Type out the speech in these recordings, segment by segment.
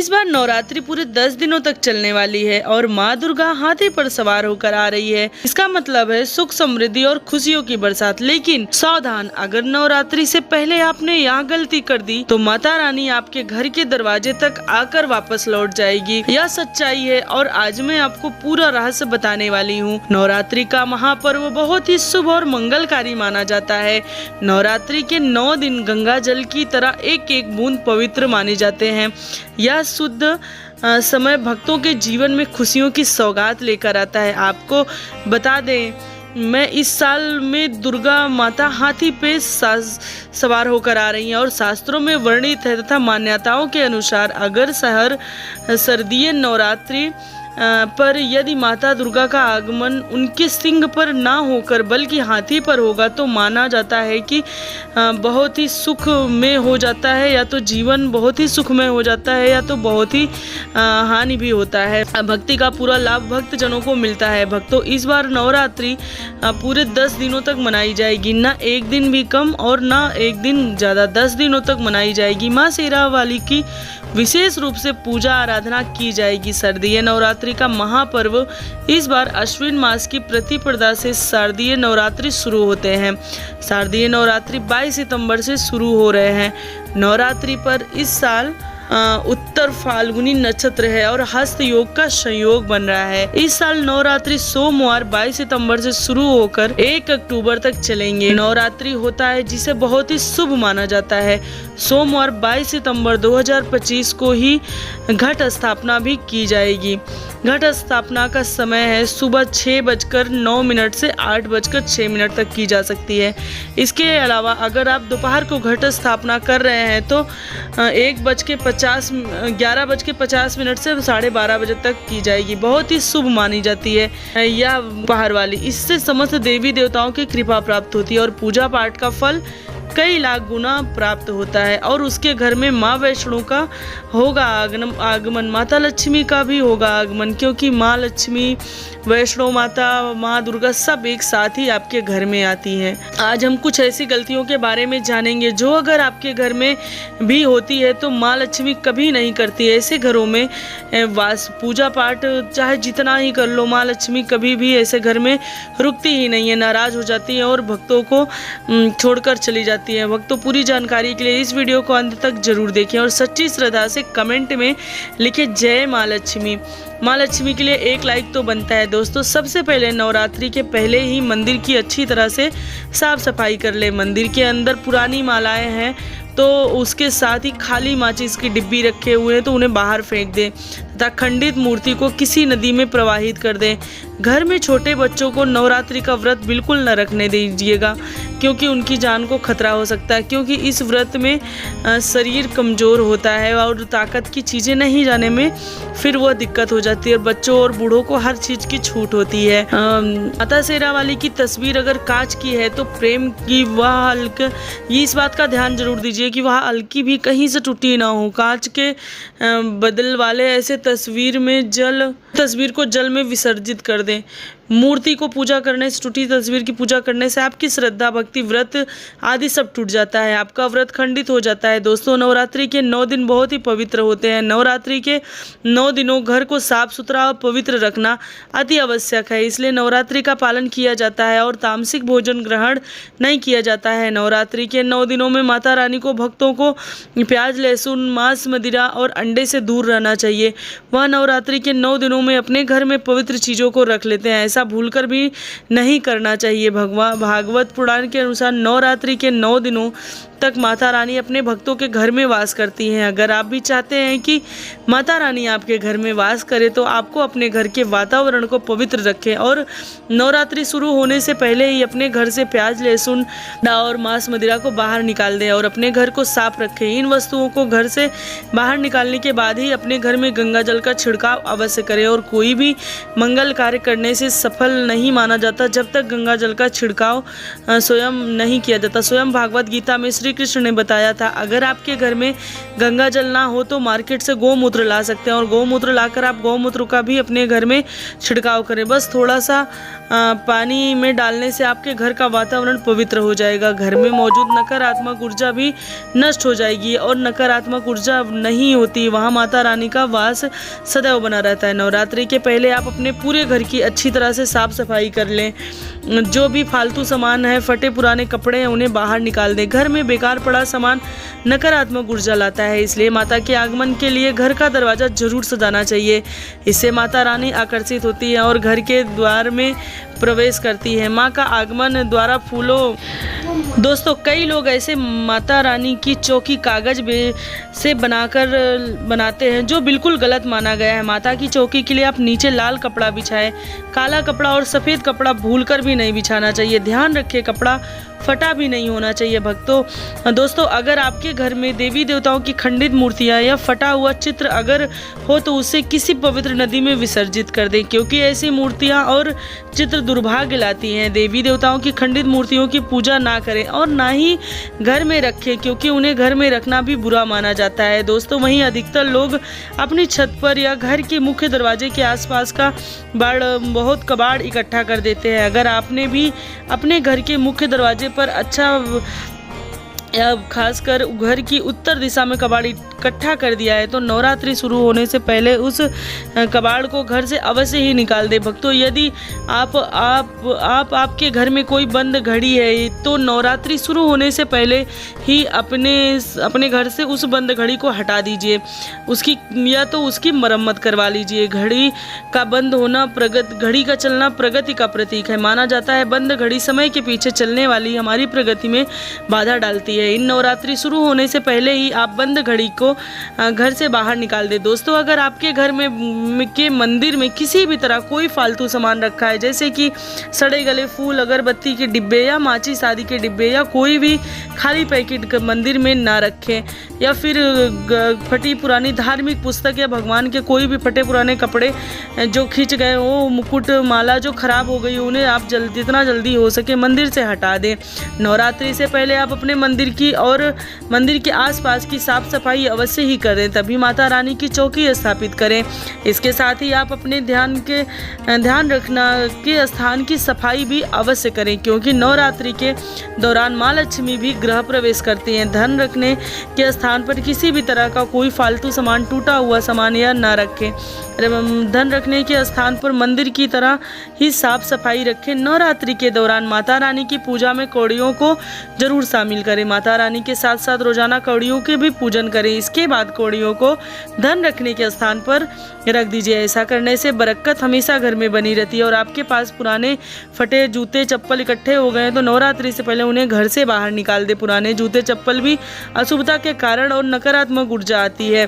इस बार नवरात्रि पूरे 10 दिनों तक चलने वाली है और माँ दुर्गा हाथी पर सवार होकर आ रही है। इसका मतलब है सुख समृद्धि और खुशियों की बरसात। लेकिन सावधान, अगर नवरात्रि से पहले आपने यहाँ गलती कर दी तो माता रानी आपके घर के दरवाजे तक आकर वापस लौट जाएगी। यह सच्चाई है और आज मैं आपको पूरा रहस्य बताने वाली हूँ। नवरात्रि का महापर्व बहुत ही शुभ और मंगलकारी माना जाता है। नवरात्रि के 9 दिन गंगा जल की तरह एक एक बूंद पवित्र माने जाते हैं। यह शुद्ध समय भक्तों के जीवन में खुशियों की सौगात लेकर आता है। आपको बता दें, मैं इस साल में दुर्गा माता हाथी पे सवार होकर आ रही हैं और शास्त्रों में वर्णित है तथा मान्यताओं के अनुसार अगर शारदीय नवरात्रि पर यदि माता दुर्गा का आगमन उनके सिंह पर ना होकर बल्कि हाथी पर होगा तो माना जाता है कि बहुत ही सुख में हो जाता है, या तो जीवन बहुत ही सुखमय हो जाता है या तो बहुत ही हानि भी होता है। भक्ति का पूरा लाभ भक्त जनों को मिलता है। भक्तों, इस बार नवरात्रि पूरे 10 दिनों तक मनाई जाएगी, ना एक दिन भी कम और ना एक दिन ज़्यादा। 10 दिनों तक मनाई जाएगी। माँ शेरावाली की विशेष रूप से पूजा आराधना की जाएगी। शारदीय नवरात्रि का महापर्व इस बार अश्विन मास की प्रतिपदा से शारदीय नवरात्रि शुरू होते हैं। शारदीय नवरात्रि 22 सितंबर से शुरू हो रहे हैं। नवरात्रि पर इस साल उत्तर फाल्गुनी नक्षत्र है और हस्त योग का संयोग बन रहा है। इस साल नवरात्रि सोमवार 22 सितंबर से शुरू होकर 1 अक्टूबर तक चलेंगे। नवरात्रि होता है जिसे बहुत ही शुभ माना जाता है। सोमवार 22 सितंबर 2025 को ही घट स्थापना भी की जाएगी। घट स्थापना का समय है सुबह 6:09 से 8:06 तक की जा सकती है। इसके अलावा अगर आप दोपहर को घट स्थापना कर रहे हैं तो 11:50 से 12:30 बजे तक की जाएगी। बहुत ही शुभ मानी जाती है यह दोपहर वाली। इससे समस्त देवी देवताओं की कृपा प्राप्त होती है और पूजा पाठ का फल कई लाख गुना प्राप्त होता है। और उसके घर में माँ वैष्णो का होगा आगमन, माता लक्ष्मी का भी होगा आगमन, क्योंकि माँ लक्ष्मी, वैष्णो माता, माँ दुर्गा सब एक साथ ही आपके घर में आती हैं। आज हम कुछ ऐसी गलतियों के बारे में जानेंगे जो अगर आपके घर में भी होती है तो माँ लक्ष्मी कभी नहीं करती। ऐसे घरों में पूजा पाठ चाहे जितना ही कर लो, माँ लक्ष्मी कभी भी ऐसे घर में रुकती ही नहीं है, नाराज हो जाती है और भक्तों को छोड़कर चली जाती है। भक्तों, पूरी जानकारी के लिए इस वीडियो को अंत तक जरूर देखें और सच्ची श्रद्धा से कमेंट में लिखें जय माँ लक्ष्मी। माँ लक्ष्मी के लिए एक लाइक तो बनता है। दोस्तों, सबसे पहले नवरात्रि के पहले ही मंदिर की अच्छी तरह से साफ सफाई कर ले। मंदिर के अंदर पुरानी मालाएं हैं तो उसके साथ ही खाली माचिस की डिब्बी रखे हुए हैं तो उन्हें बाहर फेंक दें तथा खंडित मूर्ति को किसी नदी में प्रवाहित कर दें। घर में छोटे बच्चों को नवरात्रि का व्रत बिल्कुल न रखने दीजिएगा, क्योंकि उनकी जान को खतरा हो सकता है, क्योंकि इस व्रत में शरीर कमज़ोर होता है और ताकत की चीज़ें नहीं जाने में फिर वह दिक्कत हो जाती है और बच्चों और बूढ़ों को हर चीज़ की छूट होती है। माता शेरावाली की तस्वीर अगर कांच की है तो प्रेम की वह इस बात का ध्यान जरूर दीजिए कि वह हल्की भी कहीं से टूटी ना हो। कांच के बदल वाले ऐसे तस्वीर को जल में विसर्जित कर दें। मूर्ति को पूजा करने से, टूटी तस्वीर की पूजा करने से आपकी श्रद्धा, भक्ति, व्रत आदि सब टूट जाता है, आपका व्रत खंडित हो जाता है। दोस्तों, नवरात्रि के 9 दिन बहुत ही पवित्र होते हैं। नवरात्रि के 9 दिनों घर को साफ सुथरा और पवित्र रखना अति आवश्यक है, इसलिए नवरात्रि का पालन किया जाता है और तामसिक भोजन ग्रहण नहीं किया जाता है। नवरात्रि के 9 दिनों में माता रानी को, भक्तों को प्याज, लहसुन, मांस, मदिरा और अंडे से दूर रहना चाहिए। वह नवरात्रि के 9 दिनों में अपने घर में पवित्र चीज़ों को रख लेते हैं, ऐसा भूलकर भी नहीं करना चाहिए। भागवत पुराण के अनुसार नवरात्रि के 9 दिनों तक माता रानी अपने भक्तों के घर में वास करती हैं। अगर आप भी चाहते हैं कि माता रानी आपके घर में वास करे तो आपको अपने घर के वातावरण को पवित्र रखें और नवरात्रि शुरू होने से पहले ही अपने घर से प्याज, लहसुन और मांस, मदिरा को बाहर निकाल दें और अपने घर को साफ रखें। इन वस्तुओं को घर से बाहर निकालने के बाद ही अपने घर में गंगा जल का छिड़काव अवश्य करें। और कोई भी मंगल कार्य करने से सफल नहीं माना जाता जब तक गंगा जल का छिड़काव स्वयं नहीं किया जाता। स्वयं भागवत गीता में श्री श्री कृष्ण ने बताया था। अगर आपके घर में गंगा जल ना हो तो मार्केट से गौमूत्र ला सकते हैं और गौमूत्र लाकर आप गौमूत्र का भी अपने घर में छिड़काव करें। बस थोड़ा सा पानी में डालने से आपके घर का वातावरण पवित्र हो जाएगा। घर में मौजूद नकारात्मक ऊर्जा भी नष्ट हो जाएगी और नकारात्मक ऊर्जा नहीं होती, वहाँ माता रानी का वास सदैव बना रहता है। नवरात्रि के पहले आप अपने पूरे घर की अच्छी तरह से साफ सफाई कर लें। जो भी फालतू सामान है, फटे पुराने कपड़े हैं, उन्हें बाहर निकाल दें। घर में बेकार पड़ा सामान नकारात्मक ऊर्जा लाता है, इसलिए माता के आगमन के लिए घर का दरवाज़ा जरूर सजाना चाहिए। इससे माता रानी आकर्षित होती है और घर के द्वार में प्रवेश करती है। माँ का आगमन द्वारा फूलों दोस्तों कई लोग ऐसे माता रानी की चौकी कागज से बनाते हैं, जो बिल्कुल गलत माना गया है। माता की चौकी के लिए आप नीचे लाल कपड़ा बिछाएं। काला कपड़ा और सफ़ेद कपड़ा भूलकर भी नहीं बिछाना चाहिए। ध्यान रखें, कपड़ा फटा भी नहीं होना चाहिए। भक्तों दोस्तों, अगर आपके घर में देवी देवताओं की खंडित मूर्तियां या फटा हुआ चित्र अगर हो तो उसे किसी पवित्र नदी में विसर्जित कर दें, क्योंकि ऐसी मूर्तियां और चित्र दुर्भाग्य लाती हैं। देवी देवताओं की खंडित मूर्तियों की पूजा ना करें और ना ही घर में रखें, क्योंकि उन्हें घर में रखना भी बुरा माना जाता है। दोस्तों, वहीं अधिकतर लोग अपनी छत पर या घर के मुख्य दरवाजे के आसपास का बहुत कबाड़ इकट्ठा कर देते हैं। अगर आपने भी अपने घर के मुख्य दरवाजे पर अच्छा या खासकर घर की उत्तर दिशा में कबाड़ इकट्ठा कर दिया है तो नवरात्रि शुरू होने से पहले उस कबाड़ को घर से अवश्य ही निकाल दे। भक्तों, यदि आपके घर में कोई बंद घड़ी है तो नवरात्रि शुरू होने से पहले ही अपने घर से उस बंद घड़ी को हटा दीजिए, उसकी मरम्मत करवा लीजिए। घड़ी का बंद होना घड़ी का चलना प्रगति का प्रतीक है। माना जाता है बंद घड़ी समय के पीछे चलने वाली हमारी प्रगति में बाधा डालती है। इन नवरात्रि शुरू होने से पहले ही आप बंद घड़ी को घर से बाहर निकाल दे। दोस्तों, अगर आपके घर में के मंदिर में किसी भी तरह कोई फालतू सामान रखा है, जैसे कि सड़े गले फूल, अगरबत्ती के डिब्बे या माचिस आदि के डिब्बे या कोई भी खाली पैकेट मंदिर में ना रखें, या फिर फटी पुरानी धार्मिक पुस्तक या भगवान के कोई भी फटे पुराने कपड़े जो खिंच गए हो, मुकुट माला जो खराब हो गई, उन्हें आप जितना जल्दी हो सके मंदिर से हटा दें। नवरात्रि से पहले आप अपने मंदिर की और मंदिर के आसपास की साफ सफाई अवश्य ही करें, तभी माता रानी की चौकी स्थापित करें। इसके साथ ही आप अपने ध्यान रखना के स्थान की सफाई भी अवश्य करें, क्योंकि नवरात्रि के दौरान माँ लक्ष्मी भी गृह प्रवेश करती हैं। धन रखने के स्थान पर किसी भी तरह का कोई फालतू सामान, टूटा हुआ सामान या ना रखें। धन रखने के स्थान पर मंदिर की तरह ही साफ सफाई रखें। नवरात्रि के दौरान माता रानी की पूजा में कौड़ियों को जरूर शामिल करें। माता रानी के साथ साथ रोजाना कौड़ियों के भी पूजन करें। इसके बाद कौड़ियों को धन रखने के स्थान पर रख दीजिए। ऐसा करने से बरकत हमेशा घर में बनी रहती है। और आपके पास पुराने फटे जूते चप्पल इकट्ठे हो गए तो नवरात्रि से पहले उन्हें घर से बाहर निकाल दे। पुराने जूते चप्पल भी अशुभता के कारण और नकारात्मक ऊर्जा आती है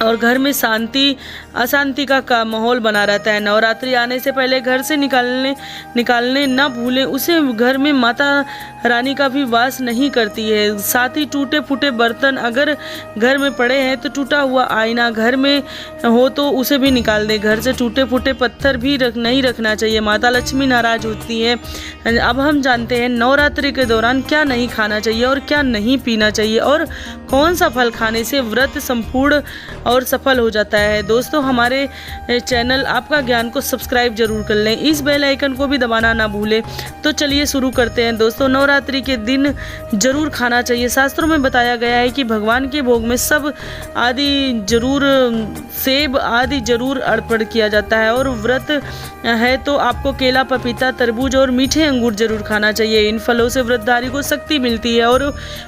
और घर में अशांति का माहौल बना रहता है। नवरात्रि आने से पहले घर से निकालने ना भूलें, उसे घर में माता रानी का भी वास नहीं करती है। साथ ही टूटे फूटे बर्तन अगर घर में पड़े हैं तो टूटा हुआ आईना घर में हो तो उसे भी निकाल दें। घर से टूटे फूटे पत्थर भी नहीं रखना चाहिए, माता लक्ष्मी नाराज होती है। अब हम जानते हैं नवरात्रि के दौरान क्या नहीं खाना चाहिए और क्या नहीं पीना चाहिए और कौन सा फल खाने से व्रत संपूर्ण और सफल हो जाता है। दोस्तों, हमारे चैनल आपका ज्ञान को सब्सक्राइब जरूर कर लें, इस बेल आइकन को भी दबाना ना भूलें। तो चलिए शुरू करते हैं। दोस्तों, नवरात्रि के दिन जरूर खाना चाहिए। शास्त्रों में बताया गया है कि भगवान के भोग में सेब आदि जरूर अर्पण किया जाता है और व्रत है तो आपको केला, पपीता, तरबूज और मीठे अंगूर जरूर खाना चाहिए। इन फलों से व्रतधारी को शक्ति मिलती है और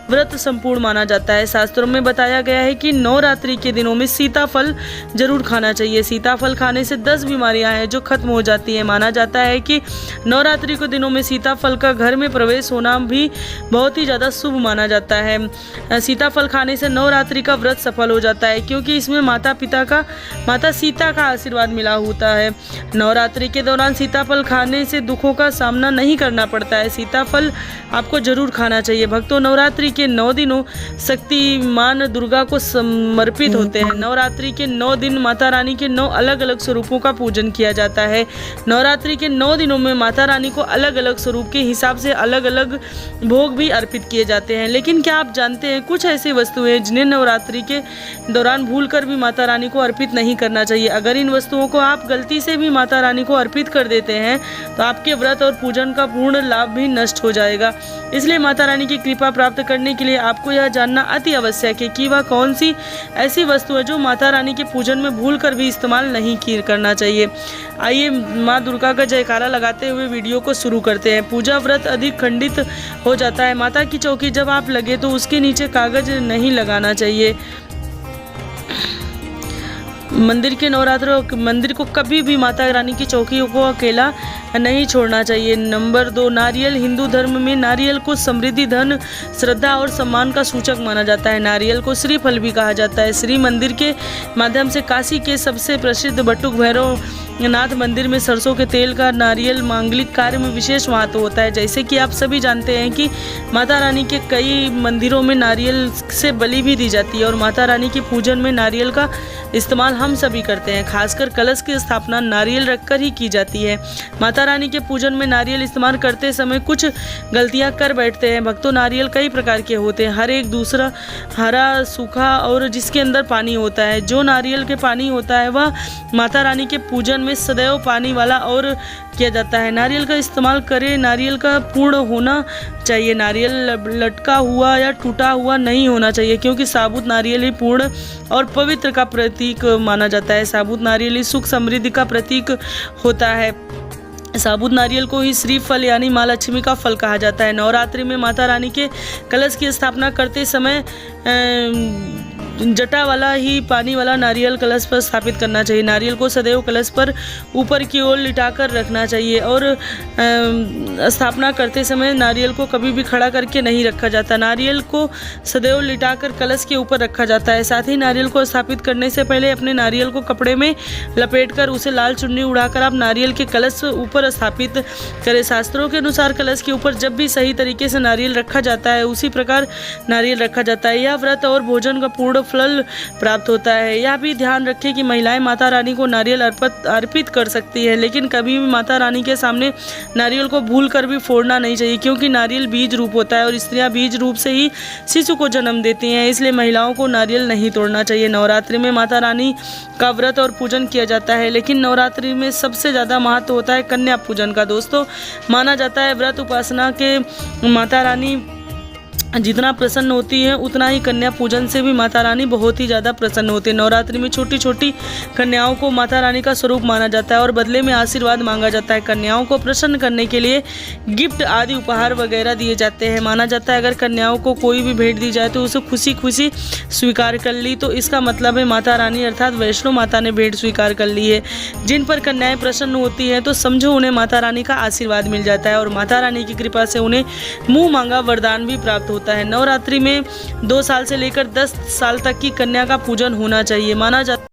व्रत संपूर्ण माना जाता है। शास्त्रों में बताया गया है कि नवरात्रि के दिनों में सीताफल जरूर खाना चाहिए। सीताफल खाने से 10 बीमारियां हैं जो खत्म हो जाती हैं। माना जाता है कि नवरात्रि के दिनों में सीताफल का घर में प्रवेश होना भी बहुत ही ज़्यादा शुभ माना जाता है। सीताफल खाने से नवरात्रि का व्रत सफल हो जाता है, क्योंकि इसमें माता पिता का का माता सीता का आशीर्वाद मिला होता है। नवरात्रि के दौरान सीताफल खाने से दुखों का सामना नहीं करना पड़ता है। सीताफल आपको जरूर खाना चाहिए। भक्तों, नवरात्रि के 9 दिनों शक्तिमान दुर्गा को समर्पित होते हैं। नवरात्रि के 9 दिन माता रानी के 9 अलग अलग स्वरूपों का पूजन किया जाता है। नवरात्रि के 9 दिनों में माता रानी को अलग अलग स्वरूप के हिसाब से अलग अलग भोग भी अर्पित किए जाते हैं। लेकिन क्या आप जानते हैं, कुछ ऐसी वस्तुएं जिन्हें नवरात्रि के दौरान भूलकर भी माता रानी को अर्पित नहीं करना चाहिए। अगर इन वस्तुओं को आप गलती से भी माता रानी को अर्पित कर देते हैं तो आपके व्रत और पूजन का पूर्ण लाभ भी नष्ट हो जाएगा। इसलिए माता रानी की कृपा प्राप्त करने के लिए आपको यह जानना अति आवश्यक है कि वह कौन सी ऐसी वस्तु है जो माता रानी के पूजन में भूलकर भी इस्तेमाल नहीं करना चाहिए। आइए माँ दुर्गा का जयकारा लगाते हुए वीडियो को शुरू करते हैं। पूजा व्रत अधिक खंडित हो जाता है। माता की चौकी जब आप लगे तो उसके नीचे कागज नहीं लगाना चाहिए। मंदिर के नवरात्रों मंदिर को कभी भी माता रानी की चौकियों को अकेला नहीं छोड़ना चाहिए। नंबर 2, नारियल। हिंदू धर्म में नारियल को समृद्धि, धन, श्रद्धा और सम्मान का सूचक माना जाता है। नारियल को श्रीफल भी कहा जाता है। श्री मंदिर के माध्यम से काशी के सबसे प्रसिद्ध बटुक भैरव नाथ मंदिर में सरसों के तेल का नारियल मांगलिक कार्य में विशेष महत्व होता है। जैसे कि आप सभी जानते हैं कि माता रानी के कई मंदिरों में नारियल से बलि भी दी जाती है और माता रानी के पूजन में नारियल का इस्तेमाल हम सभी करते हैं। खासकर कलश की स्थापना नारियल रखकर ही की जाती है। माता रानी के पूजन में नारियल इस्तेमाल करते समय कुछ गलतियां कर बैठते हैं। भक्तों, नारियल कई प्रकार के होते हैं। हर एक दूसरा, हरा, सूखा और जिसके अंदर पानी होता है। जो नारियल के पानी होता है वह माता रानी के पूजन में सदैव पानी वाला और किया जाता है। नारियल का इस्तेमाल करें। नारियल का पूर्ण होना चाहिए। नारियल लटका हुआ या टूटा हुआ नहीं होना चाहिए, क्योंकि साबुत नारियल ही पूर्ण और पवित्र का प्रतीक माना जाता है। साबुत नारियल ही सुख समृद्धि का प्रतीक होता है। साबुत नारियल को ही श्रीफल यानी माँ लक्ष्मी का फल कहा जाता है। नवरात्रि में माता रानी के कलश की स्थापना करते समय जटा वाला ही पानी वाला नारियल कलश पर स्थापित करना चाहिए। नारियल को सदैव कलश पर ऊपर की ओर लिटाकर रखना चाहिए और स्थापना करते समय नारियल को कभी भी खड़ा करके नहीं रखा जाता। नारियल को सदैव लिटाकर कलश के ऊपर रखा जाता है। साथ ही नारियल को स्थापित करने से पहले अपने नारियल को कपड़े में लपेटकर उसे लाल चुन्नी उड़ाकर आप नारियल के कलश ऊपर स्थापित करें। शास्त्रों के अनुसार कलश के ऊपर जब भी सही तरीके से नारियल रखा जाता है उसी प्रकार नारियल रखा जाता है। यह व्रत और भोजन का पूर्ण फल प्राप्त होता है। यह भी ध्यान रखें कि महिलाएं माता रानी को नारियल अर्पित कर सकती है, लेकिन कभी भी माता रानी के सामने नारियल को भूल कर भी फोड़ना नहीं चाहिए, क्योंकि नारियल बीज रूप होता है और स्त्रियां बीज रूप से ही शिशु को जन्म देती हैं। इसलिए महिलाओं को नारियल नहीं तोड़ना चाहिए। नवरात्रि में माता रानी का व्रत और पूजन किया जाता है, लेकिन नवरात्रि में सबसे ज़्यादा महत्व होता है कन्या पूजन का। दोस्तों, माना जाता है व्रत उपासना के माता रानी जितना प्रसन्न होती है उतना ही कन्या पूजन से भी माता रानी बहुत ही ज़्यादा प्रसन्न होती है। नवरात्रि में छोटी छोटी कन्याओं को माता रानी का स्वरूप माना जाता है और बदले में आशीर्वाद मांगा जाता है। कन्याओं को प्रसन्न करने के लिए गिफ्ट आदि उपहार वगैरह दिए जाते हैं। माना जाता है अगर कन्याओं को कोई भी भेंट दी जाए तो उसे खुशी खुशी स्वीकार कर ली, तो इसका मतलब है माता रानी अर्थात वैष्णो माता ने भेंट स्वीकार कर ली है। जिन पर कन्याएं प्रसन्न होती हैं तो समझो उन्हें माता रानी का आशीर्वाद मिल जाता है और माता रानी की कृपा से उन्हें मुँह मांगा वरदान भी प्राप्त होता है। नवरात्रि में 2 साल से लेकर 10 साल तक की कन्या का पूजन होना चाहिए। माना जाता